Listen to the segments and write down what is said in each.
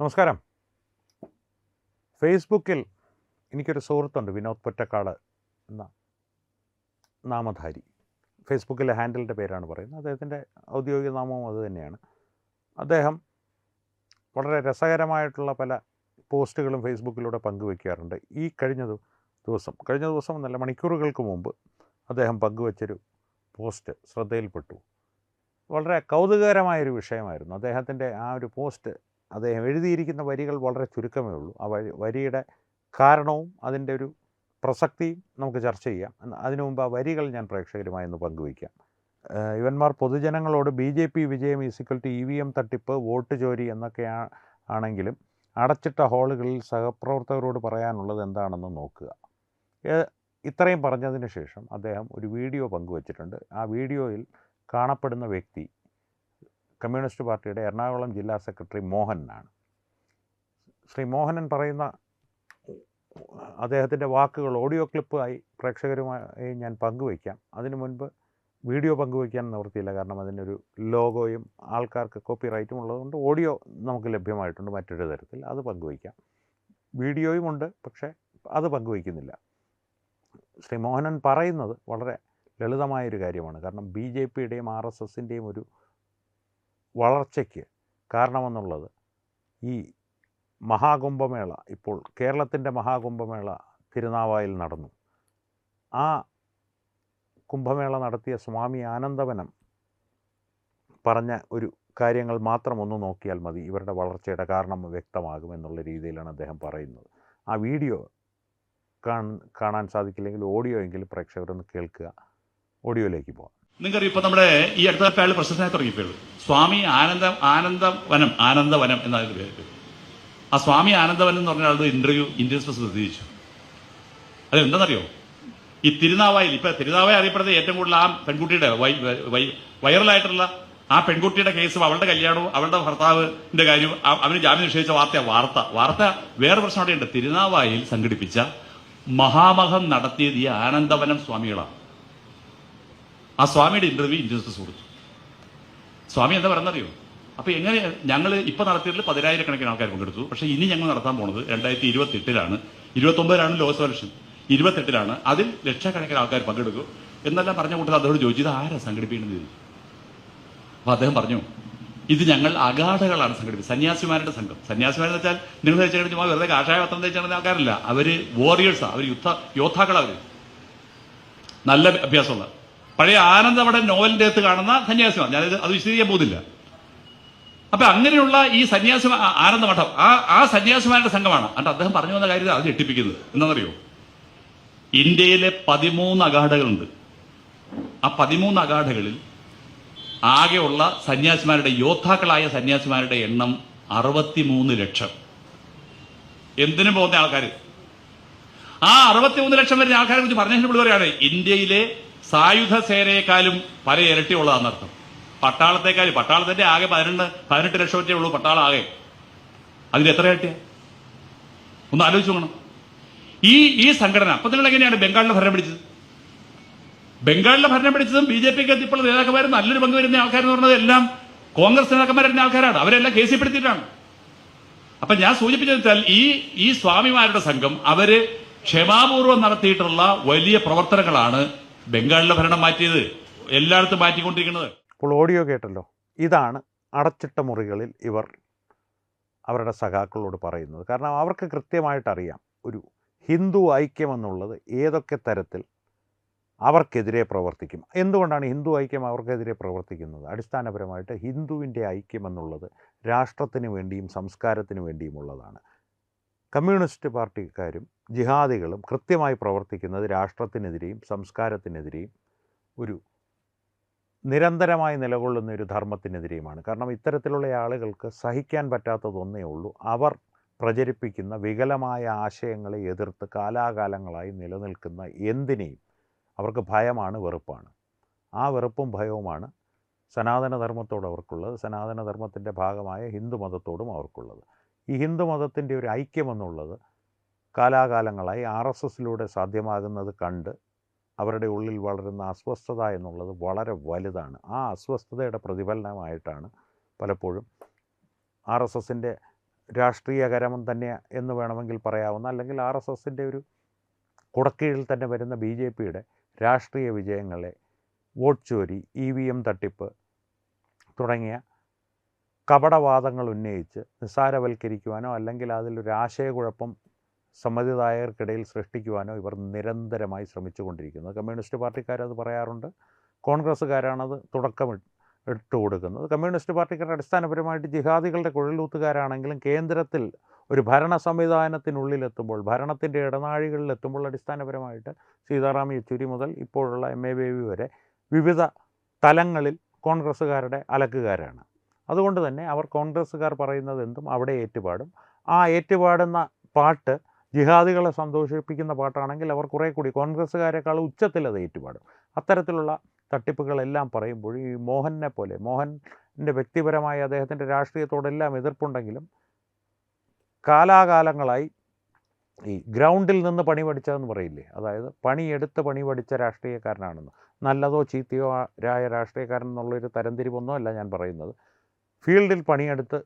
നമസ്കാരം. ഫേസ്ബുക്കിൽ എനിക്കൊരു സുഹൃത്തുണ്ട്, വിനോദ് പൊറ്റക്കാട് എന്ന നാമധാരി. ഫേസ്ബുക്കിലെ ഹാൻഡിലിൻ്റെ പേരാണ് പറയുന്നത്. അദ്ദേഹത്തിൻ്റെ ഔദ്യോഗിക നാമവും അതുതന്നെയാണ്. അദ്ദേഹം വളരെ രസകരമായിട്ടുള്ള പല പോസ്റ്റുകളും ഫേസ്ബുക്കിലൂടെ പങ്കുവയ്ക്കാറുണ്ട്. ഈ കഴിഞ്ഞ ദിവസം നല്ല മണിക്കൂറുകൾക്ക് മുമ്പ് അദ്ദേഹം പങ്കുവച്ചൊരു പോസ്റ്റ് ശ്രദ്ധയിൽപ്പെട്ടു. വളരെ കൗതുകകരമായൊരു വിഷയമായിരുന്നു. അദ്ദേഹത്തിൻ്റെ ആ ഒരു പോസ്റ്റ്, അദ്ദേഹം എഴുതിയിരിക്കുന്ന വരികൾ വളരെ ചുരുക്കമേ ഉള്ളൂ. ആ വരിയുടെ കാരണവും അതിൻ്റെ ഒരു പ്രസക്തിയും നമുക്ക് ചർച്ച ചെയ്യാം. അതിനു മുമ്പ് ആ വരികൾ ഞാൻ പ്രേക്ഷകരുമായി ഒന്ന് പങ്കുവയ്ക്കാം. ഇവന്മാർ പൊതുജനങ്ങളോട് BJP വിജയം = EVM തട്ടിപ്പ്, വോട്ട് ചോരി എന്നൊക്കെ ആണെങ്കിലും അടച്ചിട്ട ഹാളുകളിൽ സഹപ്രവർത്തകരോട് പറയാനുള്ളത് എന്താണെന്ന് നോക്കുക. ഇത്രയും പറഞ്ഞതിന് ശേഷം അദ്ദേഹം ഒരു വീഡിയോ പങ്കുവച്ചിട്ടുണ്ട്. ആ വീഡിയോയിൽ കാണപ്പെടുന്ന വ്യക്തി കമ്മ്യൂണിസ്റ്റ് പാർട്ടിയുടെ എറണാകുളം ജില്ലാ സെക്രട്ടറി മോഹനനാണ്. ശ്രീ മോഹനൻ പറയുന്ന അദ്ദേഹത്തിൻ്റെ വാക്കുകൾ ഓഡിയോ ക്ലിപ്പായി പ്രേക്ഷകരുമായി ഞാൻ പങ്കുവയ്ക്കാം. അതിനു മുൻപ് വീഡിയോ പങ്കുവയ്ക്കാൻ നിവൃത്തിയില്ല, കാരണം അതിനൊരു ലോഗോയും ആൾക്കാർക്ക് കോപ്പിറൈറ്റും ഉള്ളതുകൊണ്ട് ഓഡിയോ നമുക്ക് ലഭ്യമായിട്ടുണ്ട് മറ്റൊരു തരത്തിൽ. അത് പങ്കുവയ്ക്കാം. വീഡിയോയും ഉണ്ട്, പക്ഷേ അത് പങ്കുവയ്ക്കുന്നില്ല. ശ്രീ മോഹനൻ പറയുന്നത് വളരെ ലളിതമായൊരു കാര്യമാണ്. കാരണം BJPയുടെയും RSSൻ്റെയും ഒരു വളർച്ചയ്ക്ക് കാരണമെന്നുള്ളത് ഈ മഹാകുംഭമേള, ഇപ്പോൾ കേരളത്തിൻ്റെ മഹാകുംഭമേള തിരുനാവായിൽ നടന്നു. ആ കുംഭമേള നടത്തിയ സ്വാമി ആനന്ദവനം പറഞ്ഞ ഒരു കാര്യങ്ങൾ മാത്രം ഒന്ന് നോക്കിയാൽ മതി, ഇവരുടെ വളർച്ചയുടെ കാരണം വ്യക്തമാകുമെന്നുള്ള രീതിയിലാണ് അദ്ദേഹം പറയുന്നത്. ആ വീഡിയോ കാണാൻ സാധിക്കില്ലെങ്കിൽ ഓഡിയോ എങ്കിലും പ്രേക്ഷകരൊന്ന് കേൾക്കുക. ഓഡിയോയിലേക്ക് പോകാം. നിങ്ങൾക്കറിയാം, ഇപ്പൊ നമ്മുടെ ഈ അടുത്ത അയാൾ പ്രശസ്തനായി തുടങ്ങിയപ്പോഴും സ്വാമി ആനന്ദവനം എന്നാണ് പേര്. ആ സ്വാമി ആനന്ദവനം എന്ന് പറഞ്ഞ ആളുടെ ഇന്റർവ്യൂ ഇന്ത്യൻ എക്സ്പ്രസ് പ്രസിദ്ധീകരിച്ചു. അത് എന്താണെന്നറിയോ? ഈ തിരുനാവായിൽ, ഇപ്പൊ തിരുനാവായി അറിയപ്പെടുന്നത് ഏറ്റവും കൂടുതൽ ആ പെൺകുട്ടിയുടെ വൈറലായിട്ടുള്ള ആ പെൺകുട്ടിയുടെ കേസും അവളുടെ കല്യാണവും അവളുടെ ഭർത്താവിന്റെ കാര്യവും അവന് ജാമ്യം നിഷേധിച്ച വാർത്ത വേറെ പ്രശ്നം അവിടെയുണ്ട്. തിരുനാവായിൽ സംഘടിപ്പിച്ച മഹാമഹം നടത്തിയത് ഈ ആനന്ദവനം സ്വാമികളാണ്. ആ സ്വാമിയുടെ ഇന്റർവ്യൂ ഇന്ത്യൻ എക്സ്പ്രസ് കൊടുത്തു. സ്വാമി എന്താ പറയുന്നറിയോ? അപ്പൊ എങ്ങനെ ഞങ്ങൾ ഇപ്പൊ നടത്തിയതിൽ 10,000 ആൾക്കാർ പങ്കെടുത്തു. പക്ഷെ ഇനി ഞങ്ങൾ നടത്താൻ പോണത് 2028-ലാണ്. 29-ലാണ് ലോക്സഭ ഇലക്ഷൻ, 28-ലാണ്. അതിൽ ലക്ഷക്കണക്കിന് ആൾക്കാർ പങ്കെടുക്കും എന്നെല്ലാം പറഞ്ഞ കൂട്ടത്തിൽ അദ്ദേഹം ചോദിച്ചു, ഇത് ആരാ സംഘടിപ്പിക്കുന്നത്? അപ്പൊ അദ്ദേഹം പറഞ്ഞു, ഇത് ഞങ്ങൾ അഗാഢകളാണ് സംഘടിപ്പിച്ചത്, സന്യാസിമാരുടെ സംഘം. സന്യാസിമാരെന്ന് വെച്ചാൽ നിങ്ങൾ വെച്ചാൽ വെറുതെ കാഷായ വസ്ത്രം ധരിച്ചാൽ ആൾക്കാരല്ല, അവര് വോറിയേഴ്സാ, അവർ യോദ്ധാക്കളാ. അവര് നല്ല അഭ്യാസമുള്ള പഴയ ആനന്ദവടൻ നോവലിന്റെ അകത്ത് കാണുന്ന സന്യാസിമാർ. ഞാനിത് അത് വിശദീകരിക്കാൻ പോകുന്നില്ല. അപ്പൊ അങ്ങനെയുള്ള ഈ ആനന്ദമഠം ആ സന്യാസിമാരുടെ സംഘമാണ്. എന്നിട്ട് അദ്ദേഹം പറഞ്ഞു വന്ന കാര്യം അത് ഞെട്ടിപ്പിക്കുന്നത് എന്താണെന്നറിയോ? ഇന്ത്യയിലെ 13 അഗാഢകളുണ്ട്. ആ 13 അഗാഢകളിൽ ആകെയുള്ള സന്യാസിമാരുടെ, യോദ്ധാക്കളായ സന്യാസിമാരുടെ എണ്ണം 63 ലക്ഷം. എന്തിനു പോകുന്ന ആൾക്കാർ? ആ 63 ലക്ഷം വരുന്ന ആൾക്കാരെ കുറിച്ച് പറഞ്ഞതിന് പുള്ളി പറയാണ്, ഇന്ത്യയിലെ സായുധ സേനയെക്കാളും പല ഇരട്ടിയുള്ളതാണെന്നർത്ഥം. പട്ടാളത്തിന്റെ ആകെ 18 ലക്ഷമേ ഉള്ളൂ പട്ടാളം ആകെ. അതിൽ എത്ര ഇരട്ടിയ? ഒന്ന് ആലോചിച്ച് നോക്കണം. ഈ സംഘടന അപ്പൊ നിങ്ങൾ എങ്ങനെയാണ് ബംഗാളിലെ ഭരണം പിടിച്ചത്? ബംഗാളിലെ ഭരണം പിടിച്ചതും BJPക്ക് എത്തിയുള്ള നേതാക്കന്മാരും നല്ലൊരു പങ്ക് വരുന്ന ആൾക്കാരെന്ന് പറഞ്ഞത് എല്ലാം കോൺഗ്രസ് നേതാക്കന്മാരുന്ന ആൾക്കാരാണ്. അവരെല്ലാം കേസിൽപ്പെടുത്തിയിട്ടാണ്. അപ്പൊ ഞാൻ സൂചിപ്പിച്ചത് വെച്ചാൽ ഈ സ്വാമിമാരുടെ സംഘം അവര് ക്ഷമാപൂർവ്വം നടത്തിയിട്ടുള്ള വലിയ പ്രവർത്തനങ്ങളാണ് ബംഗാളിലെ ഭരണം മാറ്റിയത്, എല്ലായിടത്തും മാറ്റിക്കൊണ്ടിരിക്കുന്നത്. ഇപ്പോൾ ഓഡിയോ കേട്ടല്ലോ. ഇതാണ് അടച്ചിട്ട മുറികളിൽ ഇവർ അവരുടെ സഖാക്കളോട് പറയുന്നത്. കാരണം അവർക്ക് കൃത്യമായിട്ടറിയാം ഒരു ഹിന്ദു ഐക്യമെന്നുള്ളത് ഏതൊക്കെ തരത്തിൽ അവർക്കെതിരെ പ്രവർത്തിക്കും. എന്തുകൊണ്ടാണ് ഹിന്ദു ഐക്യം അവർക്കെതിരെ പ്രവർത്തിക്കുന്നത്? അടിസ്ഥാനപരമായിട്ട് ഹിന്ദുവിൻ്റെ ഐക്യമെന്നുള്ളത് രാഷ്ട്രത്തിന് വേണ്ടിയും സംസ്കാരത്തിന് വേണ്ടിയുമുള്ളതാണ്. കമ്മ്യൂണിസ്റ്റ് പാർട്ടിക്കാരും ജിഹാദികളും കൃത്യമായി പ്രവർത്തിക്കുന്നത് രാഷ്ട്രത്തിനെതിരെയും സംസ്കാരത്തിനെതിരെയും ഒരു നിരന്തരമായി നിലകൊള്ളുന്ന ഒരു ധർമ്മത്തിനെതിരെയുമാണ്. കാരണം ഇത്തരത്തിലുള്ള ആളുകൾക്ക് സഹിക്കാൻ പറ്റാത്തതൊന്നേ ഉള്ളൂ, അവർ പ്രചരിപ്പിക്കുന്ന വികലമായ ആശയങ്ങളെ എതിർത്ത് കാലാകാലങ്ങളായി നിലനിൽക്കുന്ന എന്തിനേയും അവർക്ക് ഭയമാണ്, വെറുപ്പാണ്. ആ വെറുപ്പും ഭയവുമാണ് സനാതനധർമ്മത്തോട് അവർക്കുള്ളത്, സനാതനധർമ്മത്തിൻ്റെ ഭാഗമായ ഹിന്ദുമതത്തോടും അവർക്കുള്ളത്. ഈ ഹിന്ദുമതത്തിൻ്റെ ഒരു ഐക്യമെന്നുള്ളത് കാലാകാലങ്ങളായി RSSലൂടെ സാധ്യമാകുന്നത് കണ്ട് അവരുടെ ഉള്ളിൽ വളരുന്ന അസ്വസ്ഥത എന്നുള്ളത് വളരെ വലുതാണ്. ആ അസ്വസ്ഥതയുടെ പ്രതിഫലനമായിട്ടാണ് പലപ്പോഴും RSSൻ്റെ രാഷ്ട്രീയ കരമം തന്നെ എന്ന് വേണമെങ്കിൽ പറയാവുന്ന, അല്ലെങ്കിൽ RSSൻ്റെ ഒരു കുടക്കീഴിൽ തന്നെ വരുന്ന BJPയുടെ രാഷ്ട്രീയ വിജയങ്ങളെ വോട്ട് ചോരി, EVM തട്ടിപ്പ് തുടങ്ങിയ കപടവാദങ്ങൾ ഉന്നയിച്ച് നിസ്സാരവൽക്കരിക്കുവാനോ അല്ലെങ്കിൽ അതിലൊരു ആശയക്കുഴപ്പം സമ്മതിദായകർക്കിടയിൽ സൃഷ്ടിക്കുവാനോ ഇവർ നിരന്തരമായി ശ്രമിച്ചുകൊണ്ടിരിക്കുന്നത്. കമ്മ്യൂണിസ്റ്റ് പാർട്ടിക്കാരത് പറയാറുണ്ട്, കോൺഗ്രസ്സുകാരാണത് ഇട്ട് കൊടുക്കുന്നത്. കമ്മ്യൂണിസ്റ്റ് പാർട്ടിക്കാർ അടിസ്ഥാനപരമായിട്ട് ജിഹാദികളുടെ കുഴലൂത്തുകാരാണെങ്കിലും കേന്ദ്രത്തിൽ ഒരു ഭരണ സംവിധാനത്തിനുള്ളിലെത്തുമ്പോൾ, ഭരണത്തിൻ്റെ ഇടനാഴികളിലെത്തുമ്പോൾ അടിസ്ഥാനപരമായിട്ട് സീതാറാം യെച്ചൂരി മുതൽ ഇപ്പോഴുള്ള MA ബേബി വരെ വിവിധ തലങ്ങളിൽ കോൺഗ്രസ്സുകാരുടെ അലക്കുകാരാണ്. അതുകൊണ്ട് തന്നെ അവർ കോൺഗ്രസ്സുകാർ പറയുന്നത് എന്തും അവിടെ ഏറ്റുപാടും. ആ ഏറ്റുപാടുന്ന പാട്ട് ജിഹാദികളെ സന്തോഷിപ്പിക്കുന്ന പാട്ടാണെങ്കിൽ അവർ കുറേ കൂടി കോൺഗ്രസ്സുകാരെക്കാൾ ഉച്ചത്തിൽ അത് ഏറ്റുപാടും. അത്തരത്തിലുള്ള തട്ടിപ്പുകളെല്ലാം പറയുമ്പോൾ ഈ മോഹനെ പോലെ, മോഹൻ്റെ വ്യക്തിപരമായി അദ്ദേഹത്തിൻ്റെ രാഷ്ട്രീയത്തോടെല്ലാം എതിർപ്പുണ്ടെങ്കിലും കാലാകാലങ്ങളായി ഈ ഗ്രൗണ്ടിൽ നിന്ന് പണി പഠിച്ചതെന്ന് പറയില്ലേ, അതായത് പണിയെടുത്ത് പണി പഠിച്ച രാഷ്ട്രീയക്കാരനാണെന്ന്. നല്ലതോ ചീത്തയോ ആയ രാഷ്ട്രീയക്കാരൻ എന്നുള്ളൊരു തരംതിരിവൊന്നും അല്ല ഞാൻ പറയുന്നത്. ഫീൽഡിൽ പണിയെടുത്ത്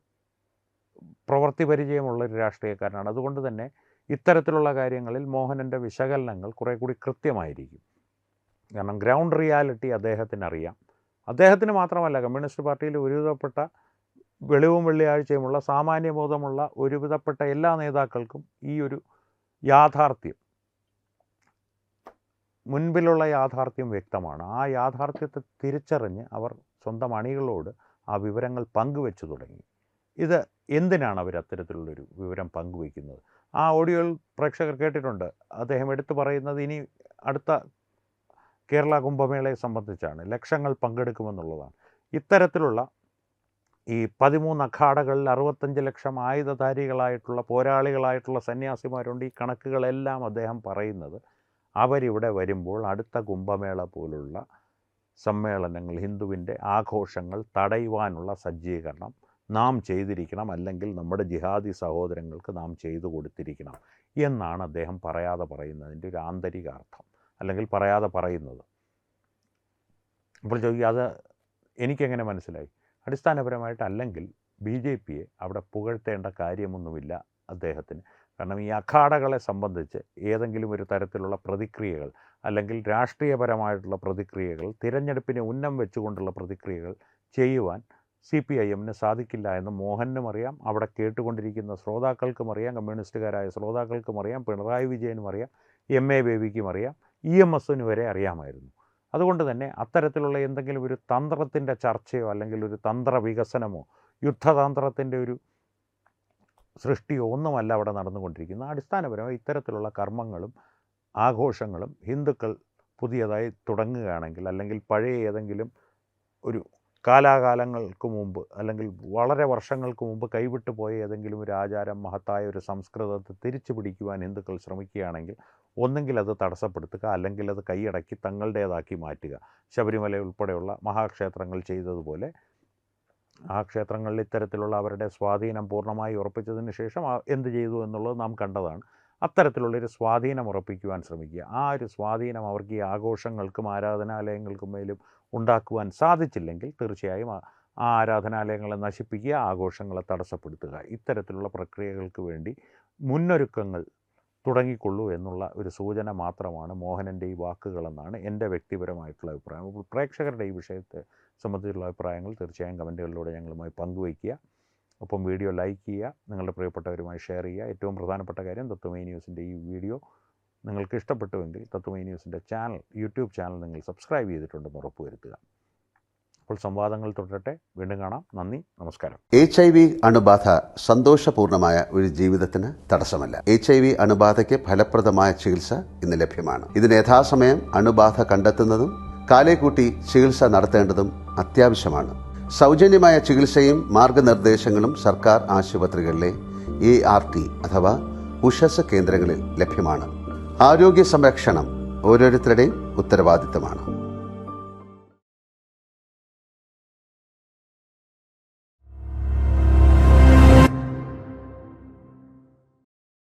പ്രവൃത്തി പരിചയമുള്ളൊരു രാഷ്ട്രീയക്കാരനാണ്. അതുകൊണ്ട് തന്നെ ഇത്തരത്തിലുള്ള കാര്യങ്ങളിൽ മോഹനൻ്റെ വിശകലനങ്ങൾ കുറേ കൂടി കൃത്യമായിരിക്കും. കാരണം ഗ്രൗണ്ട് റിയാലിറ്റി അദ്ദേഹത്തിന് അറിയാം. അദ്ദേഹത്തിന് മാത്രമല്ല, കമ്മ്യൂണിസ്റ്റ് പാർട്ടിയിൽ ഒരുവിധപ്പെട്ട വെളിവും വെള്ളിയാഴ്ചയുമുള്ള സാമാന്യബോധമുള്ള ഒരുവിധപ്പെട്ട എല്ലാ നേതാക്കൾക്കും ഈ ഒരു യാഥാർത്ഥ്യം, മുൻപിലുള്ള യാഥാർത്ഥ്യം വ്യക്തമാണ്. ആ യാഥാർത്ഥ്യത്തെ തിരിച്ചറിഞ്ഞ് അവർ സ്വന്തം അണികളോട് ആ വിവരങ്ങൾ പങ്കുവെച്ചു തുടങ്ങി. ഇത് എന്തിനാണ് അവർ അത്തരത്തിലുള്ളൊരു വിവരം പങ്കുവയ്ക്കുന്നത്? ആ ഓഡിയോയിൽ പ്രേക്ഷകർ കേട്ടിട്ടുണ്ട്. അദ്ദേഹം എടുത്തു പറയുന്നത് ഇനി അടുത്ത കേരള കുംഭമേളയെ സംബന്ധിച്ചാണ്, ലക്ഷങ്ങൾ പങ്കെടുക്കുമെന്നുള്ളതാണ്. ഇത്തരത്തിലുള്ള ഈ 13 അഖാഡകളിൽ 65 ലക്ഷം ആയുധധാരികളായിട്ടുള്ള പോരാളികളായിട്ടുള്ള സന്യാസിമാരുണ്ട്. ഈ കണക്കുകളെല്ലാം അദ്ദേഹം പറയുന്നത് അവരിവിടെ വരുമ്പോൾ അടുത്ത കുംഭമേള പോലുള്ള സമ്മേളനങ്ങൾ, ഹിന്ദുവിൻ്റെ ആഘോഷങ്ങൾ തടയുവാനുള്ള സജ്ജീകരണം നാം ചെയ്തിരിക്കണം, അല്ലെങ്കിൽ നമ്മുടെ ജിഹാദി സഹോദരങ്ങൾക്ക് നാം ചെയ്തു കൊടുത്തിരിക്കണം എന്നാണ് അദ്ദേഹം പറയാതെ പറയുന്നതിൻ്റെ ഒരു ആന്തരികാർത്ഥം, അല്ലെങ്കിൽ പറയാതെ പറയുന്നത്. അപ്പോൾ ചോദിക്കുക, അത് എനിക്കെങ്ങനെ മനസ്സിലായി? അടിസ്ഥാനപരമായിട്ട് അല്ലെങ്കിൽ BJPയെ അവിടെ പുകഴ്ത്തേണ്ട കാര്യമൊന്നുമില്ല അദ്ദേഹത്തിന്. കാരണം ഈ അഖാഡകളെ സംബന്ധിച്ച് ഏതെങ്കിലും ഒരു തരത്തിലുള്ള പ്രതിക്രിയകൾ, അല്ലെങ്കിൽ രാഷ്ട്രീയപരമായിട്ടുള്ള പ്രതിക്രിയകൾ, തിരഞ്ഞെടുപ്പിനെ ഉന്നം വെച്ചുകൊണ്ടുള്ള പ്രതിക്രിയകൾ ചെയ്യുവാൻ CPIMന് സാധിക്കില്ല എന്ന് മോഹനും അറിയാം, അവിടെ കേട്ടുകൊണ്ടിരിക്കുന്ന ശ്രോതാക്കൾക്കും അറിയാം, കമ്മ്യൂണിസ്റ്റുകാരായ ശ്രോതാക്കൾക്കും അറിയാം, പിണറായി വിജയനും അറിയാം, MA ബേബിക്കും അറിയാം, EMSന് വരെ അറിയാമായിരുന്നു. അതുകൊണ്ട് തന്നെ അത്തരത്തിലുള്ള എന്തെങ്കിലും ഒരു തന്ത്രത്തിൻ്റെ ചർച്ചയോ അല്ലെങ്കിൽ ഒരു തന്ത്ര വികസനമോ യുദ്ധതന്ത്രത്തിൻ്റെ ഒരു സൃഷ്ടിയോ ഒന്നുമല്ല അവിടെ നടന്നുകൊണ്ടിരിക്കുന്നത്. അടിസ്ഥാനപരമായി ഇത്തരത്തിലുള്ള കർമ്മങ്ങളും ആഘോഷങ്ങളും ഹിന്ദുക്കൾ പുതിയതായി തുടങ്ങുകയാണെങ്കിൽ, അല്ലെങ്കിൽ പഴയ ഏതെങ്കിലും ഒരു കാലാകാലങ്ങൾക്ക് മുമ്പ് അല്ലെങ്കിൽ വളരെ വർഷങ്ങൾക്ക് മുമ്പ് കൈവിട്ടു പോയ ഏതെങ്കിലും ഒരു ആചാരം, മഹത്തായ ഒരു സംസ്കൃതത്തെ തിരിച്ചു പിടിക്കുവാൻ ഹിന്ദുക്കൾ ശ്രമിക്കുകയാണെങ്കിൽ ഒന്നെങ്കിൽ അത് തടസ്സപ്പെടുത്തുക, അല്ലെങ്കിൽ അത് കൈയടക്കി തങ്ങളുടേതാക്കി മാറ്റുക. ശബരിമല ഉൾപ്പെടെയുള്ള മഹാക്ഷേത്രങ്ങൾ ചെയ്തതുപോലെ ആ ക്ഷേത്രങ്ങളിൽ ഇത്തരത്തിലുള്ള അവരുടെ സ്വാധീനം പൂർണ്ണമായി ഉറപ്പിച്ചതിന് ശേഷം എന്ത് ചെയ്തു എന്നുള്ളത് നാം കണ്ടതാണ്. അത്തരത്തിലുള്ളൊരു സ്വാധീനം ഉറപ്പിക്കുവാൻ ശ്രമിക്കുക. ആ ഒരു സ്വാധീനം അവർക്ക് ഈ ആഘോഷങ്ങൾക്കും ആരാധനാലയങ്ങൾക്കും മേലും ഉണ്ടാക്കുവാൻ സാധിച്ചില്ലെങ്കിൽ തീർച്ചയായും ആ ആരാധനാലയങ്ങളെ നശിപ്പിക്കുക, ആഘോഷങ്ങളെ തടസ്സപ്പെടുത്തുക, ഇത്തരത്തിലുള്ള പ്രക്രിയകൾക്ക് വേണ്ടി മുന്നൊരുക്കങ്ങൾ തുടങ്ങിക്കൊള്ളൂ എന്നുള്ള ഒരു സൂചന മാത്രമാണ് മോഹനൻ്റെ ഈ വാക്കുകളെന്നാണ് എൻ്റെ വ്യക്തിപരമായിട്ടുള്ള അഭിപ്രായം. അപ്പോൾ പ്രേക്ഷകരുടെ ഈ വിഷയത്തെ സംബന്ധിച്ചുള്ള അഭിപ്രായങ്ങൾ തീർച്ചയായും കമൻറ്റുകളിലൂടെ ഞങ്ങളുമായി പങ്കുവയ്ക്കുക. ഒപ്പം വീഡിയോ ലൈക്ക് ചെയ്യുക, നിങ്ങളുടെ പ്രിയപ്പെട്ടവരുമായി ഷെയർ ചെയ്യുക. ഏറ്റവും പ്രധാനപ്പെട്ട കാര്യം, തത്വമയി ന്യൂസിൻ്റെ ഈ വീഡിയോ നിങ്ങൾക്ക് ഇഷ്ടപ്പെട്ടുവെങ്കിൽ തത്വമയി ന്യൂസിൻ്റെ യൂട്യൂബ് ചാനൽ നിങ്ങൾ സബ്സ്ക്രൈബ് ചെയ്തിട്ടുണ്ടെന്ന് ഉറപ്പുവരുത്തുക. അപ്പോൾ സംവാദങ്ങൾ തുടരട്ടെ. വീണ്ടും കാണാം. നന്ദി, നമസ്കാരം. HIV അണുബാധ സന്തോഷപൂർണമായ ഒരു ജീവിതത്തിന് തടസ്സമല്ല. HIV അണുബാധയ്ക്ക് ഫലപ്രദമായ ചികിത്സ ഇന്ന് ലഭ്യമാണ്. ഇതിന് യഥാസമയം അണുബാധ കണ്ടെത്തുന്നതും കാലേക്കൂട്ടി ചികിത്സ നടത്തേണ്ടതും അത്യാവശ്യമാണ്. സൗജന്യമായ ചികിത്സയും മാർഗനിർദ്ദേശങ്ങളും സർക്കാർ ആശുപത്രികളിലെ ART അഥവാ ഉഷസ് കേന്ദ്രങ്ങളിൽ ലഭ്യമാണ്. ആരോഗ്യ സംരക്ഷണം ഓരോരുത്തരുടെയും ഉത്തരവാദിത്തമാണ്.